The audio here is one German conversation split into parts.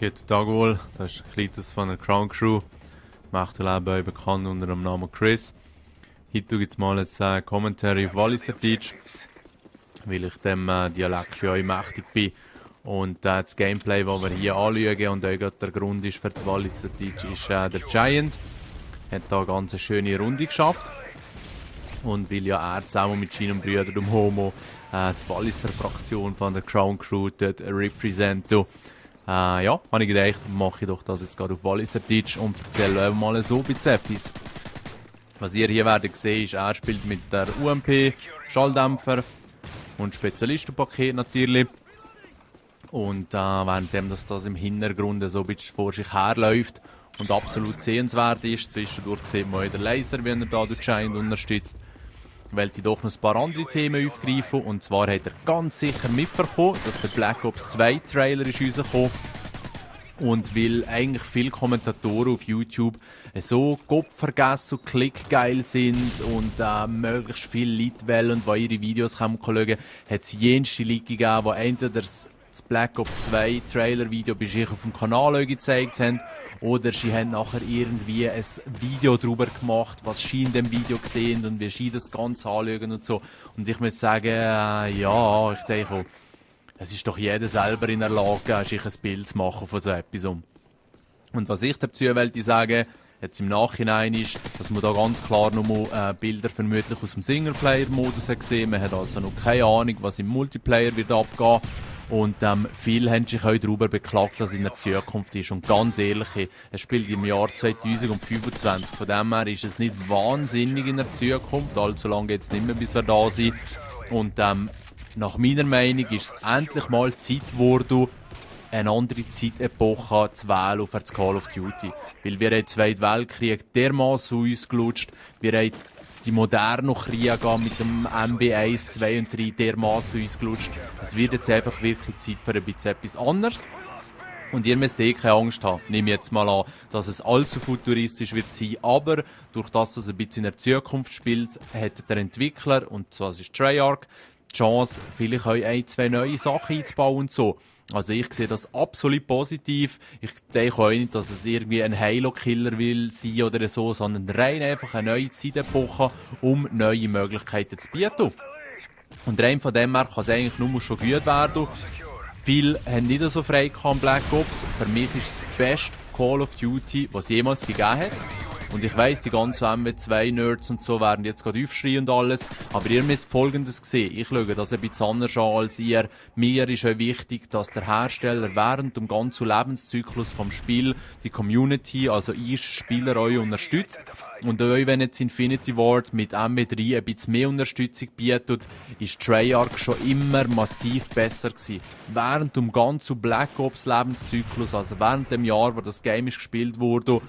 Geht Tag wohl, das ist Klitus von der Crown Crew. Macht leben euch bekannt unter dem Namen Chris. Heute gibt es mal ein Commentary auf Walliser Deutsch, weil ich dem Dialekt für euch mächtig bin. Und das Gameplay, das wir hier anschauen und euch der Grund ist für das Walliser Deutsch, ist der Giant. Hat da eine ganz schöne Runde geschafft. Und weil ja er zusammen mit seinem Bruder dem Homo die Walliser Fraktion von der Crown Crew dort repräsentiert. Ja, habe ich gedacht, mache ich doch das jetzt gerade auf Walliser Deutsch und erzähle euch mal so ein bisschen etwas. Was ihr hier werdet sehen, ist, er spielt mit der UMP, Schalldämpfer und Spezialistenpaket natürlich. Und währenddem das im Hintergrund so ein bisschen vor sich herläuft und absolut sehenswert ist, zwischendurch sieht man auch den Laser, wie er da durch Giant unterstützt, wollte ich doch noch ein paar andere Themen aufgreifen. Und zwar hat er ganz sicher mitbekommen, dass der Black Ops 2 Trailer ist rausgekommen. Und weil eigentlich viele Kommentatoren auf YouTube so gottvergessen und klickgeil sind und möglichst viele Leute wollen und die ihre Videos schauen, hat es jenste Leute gegeben, die entweder das Black Ops 2 Trailer Video bei sich auf dem Kanal gezeigt haben, oder sie haben nachher irgendwie ein Video darüber gemacht, was sie in dem Video sehen und wie sie das Ganze anschauen und so. Und ich muss sagen, ja, ich denke, es ist doch jeder selber in der Lage, sich ein Bild zu machen von so etwas. Und was ich dazu wollte sagen, jetzt im Nachhinein ist, dass man da ganz klar noch Bilder vermutlich aus dem Singleplayer-Modus gesehen. Man hat also noch keine Ahnung, was im Multiplayer wird abgehen. Und viele haben sich auch darüber beklagt, dass es in der Zukunft ist. Und ganz ehrlich, es spielt im Jahr 2025. Von dem her ist es nicht wahnsinnig in der Zukunft. Allzu lange geht es nicht mehr, bis wir da sind. Und nach meiner Meinung ist es endlich mal Zeit geworden, eine andere Zeitepoche zu wählen für das Call of Duty. Weil wir haben den Zweiten Weltkrieg dermaßen ausgelutscht, wir haben die modernen Kriege mit dem MB1, 2 und 3 dermaßen ausgelutscht. Es wird jetzt einfach wirklich Zeit für ein bisschen etwas anderes. Und ihr müsst keine Angst haben, nehme ich jetzt mal an, dass es allzu futuristisch wird sein, aber durch das es ein bisschen in der Zukunft spielt, hat der Entwickler, und so ist Treyarch, die Chance, vielleicht auch ein, zwei neue Sachen einzubauen und so. Also ich sehe das absolut positiv. Ich denke auch nicht, dass es irgendwie ein Halo-Killer will sein oder so, sondern rein einfach eine neue Zeitepoche, um neue Möglichkeiten zu bieten. Und rein von dem her kann es eigentlich nur schon gut werden. Viele haben nicht so frei am Black Ops. Für mich ist es das beste Call of Duty, was es jemals gegeben hat. Und ich weiss, die ganzen MW2-Nerds und so werden jetzt gerade aufschreien und alles. Aber ihr müsst Folgendes sehen. Ich schaue das ein bisschen anders an als ihr. Mir ist auch wichtig, dass der Hersteller während dem ganzen Lebenszyklus vom Spiel die Community, also ich, Spieler, euch unterstützt. Und euch, wenn jetzt Infinity Ward mit MW3 ein bisschen mehr Unterstützung bietet, ist Treyarch schon immer massiv besser gewesen. Während dem ganzen Black Ops Lebenszyklus, also während dem Jahr, wo das Game ist gespielt wurde,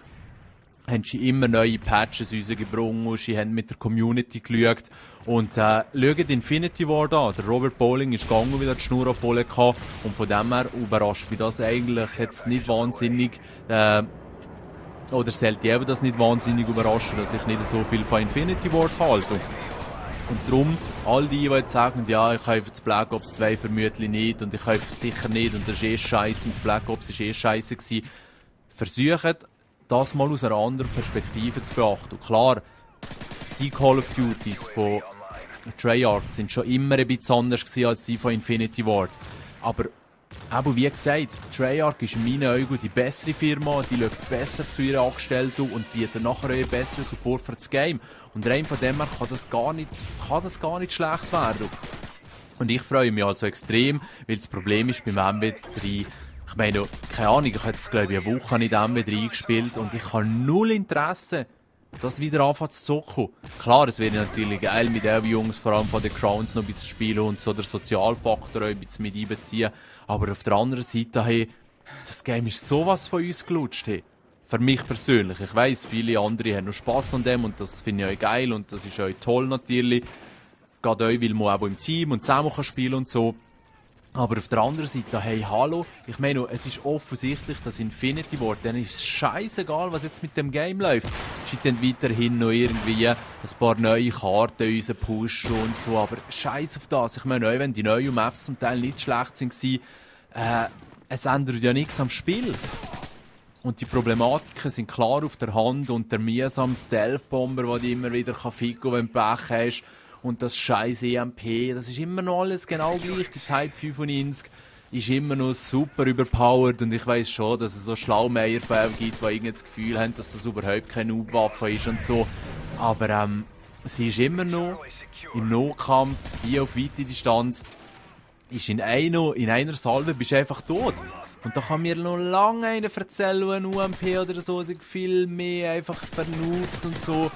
haben sie immer neue Patches rausgebracht, sie haben mit der Community geschaut. Und schaut Infinity Ward an. Der Robert Bowling ist gegangen, wieder die Schnur voll gehabt. Und von dem her überrascht mich das eigentlich jetzt nicht wahnsinnig, oder sollte eben das nicht wahnsinnig überraschen, dass ich nicht so viel von Infinity Ward halte. Und darum, all die jetzt sagen, ja, ich kaufe das Black Ops 2 vermutlich nicht und ich kaufe es sicher nicht und das ist scheiße und das Black Ops ist scheiße gewesen, versucht, das mal aus einer anderen Perspektive zu beachten. Und klar, die Call of Duties von Treyarch sind schon immer ein bisschen anders gewesen als die von Infinity Ward. Aber wie gesagt, Treyarch ist in meinen Augen die bessere Firma, die schaut besser zu ihren Angestellten und bietet nachher einen besseren Support für das Game. Und rein von dem her kann das gar nicht schlecht werden. Und ich freue mich also extrem, weil das Problem ist beim MW3, ich meine, keine Ahnung, ich habe jetzt glaube ich eine Woche in MW3 gespielt und ich habe null Interesse, das wieder anfangen zu zocken. Klar, es wäre natürlich geil mit den Jungs, vor allem von den Crowns, noch ein bisschen spielen und so den Sozialfaktor ein bisschen mit einbeziehen. Aber auf der anderen Seite, hey, das Game ist sowas von uns gelutscht. Hey. Für mich persönlich. Ich weiss, viele andere haben noch Spass an dem und das finde ich auch geil und das ist auch toll natürlich. Gerade euch, weil man auch im Team und zusammen spielen und so. Aber auf der anderen Seite, hey, hallo, ich meine, es ist offensichtlich, dass Infinity Ward, dann ist es scheißegal, was jetzt mit dem Game läuft. Sie dann weiterhin noch irgendwie ein paar neue Karten pushen und so, aber scheiß auf das. Ich meine, wenn die neuen Maps zum Teil nicht schlecht sind, es ändert ja nichts am Spiel. Und die Problematiken sind klar auf der Hand und der mühsame Stealth-Bomber, den du immer wieder ficken kann, wenn du Pech hast. Und das scheiß EMP, das ist immer noch alles genau gleich. Die Type 95 ist immer noch super überpowered und ich weiss schon, dass es so Schlaumeier-Fälle gibt, die irgendwie das Gefühl haben, dass das überhaupt keine Noob-Waffe ist und so. Aber sie ist immer noch im Nahkampf, hier auf weite Distanz, ist in einer Salve bist du einfach tot. Und da kann mir noch lange einer erzählen, ein UMP oder so, sich viel mehr einfach vernutzt und so.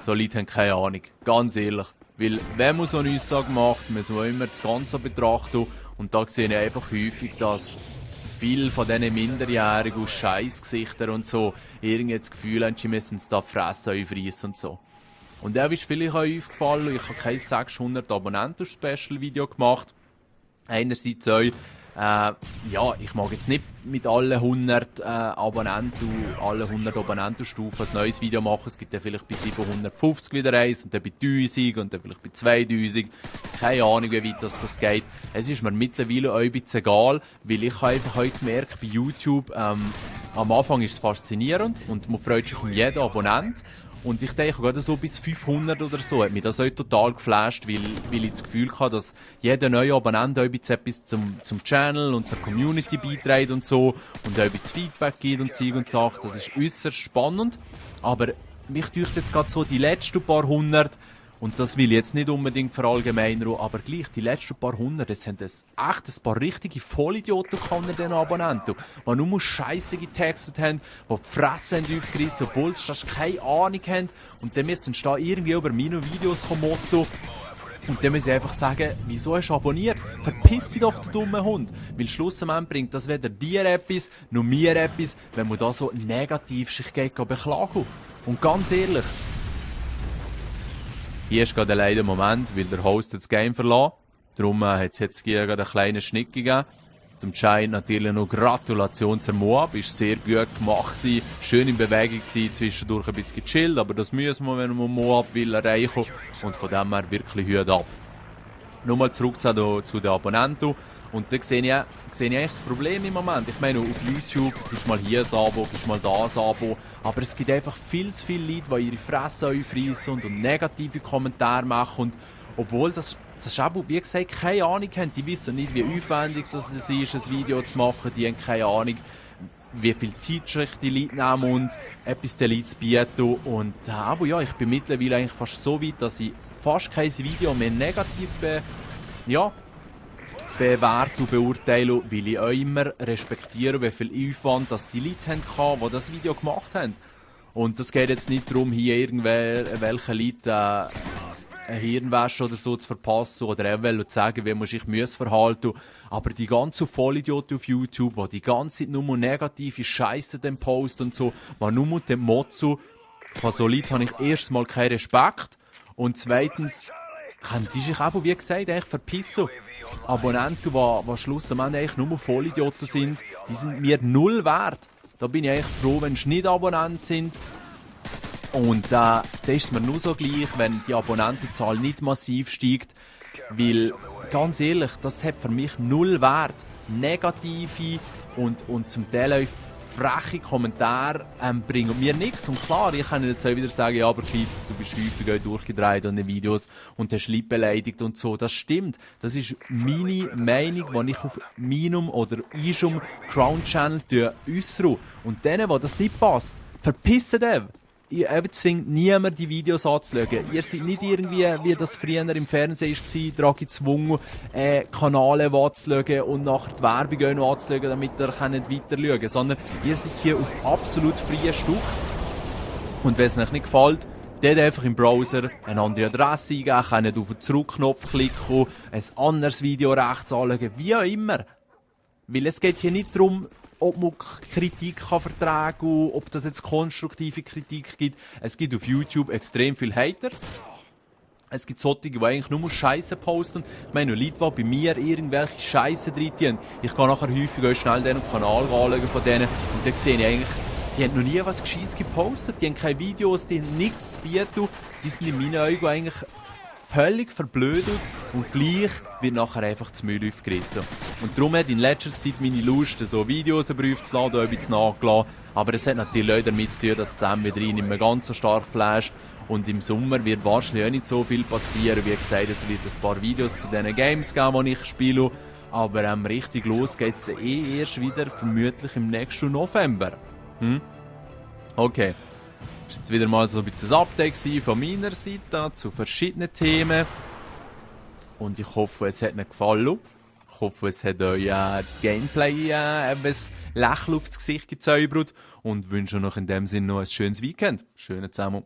So Leute haben keine Ahnung, ganz ehrlich. Weil wenn man so eine Aussage macht, muss man immer das Ganze betrachten. Und da sehe ich einfach häufig, dass viele von diesen Minderjährigen aus Scheissgesichtern und so irgendwie das Gefühl haben, sie müssen es da fressen, aufreissen und so. Und da ist vielleicht auch aufgefallen, ich habe kein 600 Abonnenten-Special-Video gemacht. Einerseits auch, ja, ich mag jetzt nicht mit allen 100 Abonnentenstufen ein neues Video machen. Es gibt ja vielleicht bei 750 wieder eins und dann bei 1000 und dann vielleicht bei 2000. Keine Ahnung, wie weit das geht. Es ist mir mittlerweile auch ein bisschen egal, weil ich habe einfach heute gemerkt, bei YouTube, am Anfang ist es faszinierend und man freut sich um jeden Abonnent. Und ich denke, gerade so bis 500 oder so hat mich das auch total geflasht, weil ich das Gefühl hatte, dass jeder neue Abonnent auch etwas zum Channel und zur Community beiträgt und so und auch ein bisschen Feedback gibt und Zeug und Sachen. Das ist äußerst spannend. Aber mich dünkt jetzt gerade so die letzten paar hundert, und das will ich jetzt nicht unbedingt verallgemeinern, aber gleich, die letzten paar hundert, jetzt haben es echt ein paar richtige Vollidioten unter den Abonnenten, die nur Scheisse getextet haben, die die Fresse haben aufgerissen, obwohl sie fast keine Ahnung haben. Und dann müssen sie da irgendwie über meine Videos kommen. Und dann muss ich einfach sagen, wieso hast du abonniert? Verpiss dich doch, du dumme Hund. Weil schlussendlich bringt das weder dir etwas, noch mir etwas, wenn man da so negativ sich beklagen. Und ganz ehrlich, hier ist gerade ein leider Moment, weil der Host das Game verlassen. Darum hat es jetzt gerade einen kleinen Schnitt gegeben. Dem Giant natürlich noch Gratulation zur Moab. Ist sehr gut gemacht gewesen. Schön in Bewegung gewesen, zwischendurch ein bisschen gechillt. Aber das müssen wir, wenn man Moab will erreichen. Und von dem her wirklich Hüte ab. Nochmal zurück zu den Abonnenten. Und da sehe ich eigentlich das Problem im Moment. Ich meine, auf YouTube ist mal hier ein Abo, ist mal da ein Abo. Aber es gibt einfach viel zu viele Leute, die ihre Fresse aufreissen und negative Kommentare machen. Und obwohl das Abo, wie gesagt, keine Ahnung haben. Die wissen nicht, wie aufwendig das ist, ein Video zu machen. Die haben keine Ahnung, wie viel Zeit die Leute nehmen und etwas den Leuten zu bieten. Und aber ja, ich bin mittlerweile eigentlich fast so weit, dass ich fast kein Video mehr negativ bewerte und beurteile, weil ich auch immer respektiere, wie viel Aufwand dass die Leute hatten, die das Video gemacht haben. Und das geht jetzt nicht darum, hier irgendwelchen Leuten eine Hirnwäsche oder so zu verpassen oder zu sagen, wie man sich verhalten. Aber die ganzen Vollidioten auf YouTube, die ganze Zeit nur negative Scheiße posten und so, die nur dem Motto, von so Leuten habe ich erstens mal keinen Respekt und zweitens können die sich eben, wie gesagt, eigentlich verpissen. Abonnenten, die schlussendlich eigentlich nur Vollidioten sind, die sind mir null wert. Da bin ich eigentlich froh, wenn sie nicht Abonnenten sind. Und da ist es mir nur so gleich, wenn die Abonnentenzahl nicht massiv steigt. Weil, ganz ehrlich, das hat für mich null Wert. Negative und zum Teil auch freche Kommentare bringen mir nichts. Und klar, ich kann jetzt auch wieder sagen, ja, aber Klitus, du bist häufig durchgedreht an den Videos und hast Leute beleidigt und so. Das stimmt. Das ist meine Meinung, die ich auf meinem oder unserem Crown-Channel äußere. Und denen, wo das nicht passt, verpissen den. Ich zwingt niemand, die Videos anzuschauen. Ihr seid nicht irgendwie, wie das früher im Fernsehen war, daran gezwungen, Kanäle anzuschauen und nachher die Werbung noch anzuschauen, damit ihr weiter schauen könnt. Sondern ihr seid hier aus absolut freien Stück. Und wenn es euch nicht gefällt, dann einfach im Browser eine andere Adresse eingeben, könnt auf den Zurückknopf klicken, ein anderes Video rechts anschauen, wie auch immer. Weil es geht hier nicht darum, ob man Kritik vertragen kann, ob das jetzt konstruktive Kritik gibt. Es gibt auf YouTube extrem viele Hater. Es gibt solche, die eigentlich nur Scheiße posten. Ich meine, Leute, die bei mir irgendwelche Scheiße drin haben. Ich kann nachher häufig auch schnell den Kanal anschauen von denen und dann sehe ich eigentlich, die haben noch nie was Gescheites gepostet, die haben keine Videos, die haben nichts zu bieten. Die sind in meinen Augen eigentlich völlig verblödet und gleich wird nachher einfach das Müll aufgerissen. Und darum hat in letzter Zeit meine Lust, so Videos aufzuladen, auch ein bisschen nachgelassen. Aber es hat natürlich auch damit zu tun, dass zusammen wieder rein immer ganz so stark flasht. Und im Sommer wird wahrscheinlich auch nicht so viel passieren. Wie gesagt, es wird ein paar Videos zu diesen Games geben, die ich spiele. Aber richtig los geht es dann erst wieder, vermutlich im nächsten November. Okay. Das war jetzt wieder mal so ein bisschen ein Update von meiner Seite zu verschiedenen Themen. Und ich hoffe, es hat euch gefallen. Ich hoffe, es hat euch das Gameplay ein Lächeln aufs Gesicht gezaubert. Und wünsche euch in dem Sinne noch ein schönes Weekend. Schönen zusammen.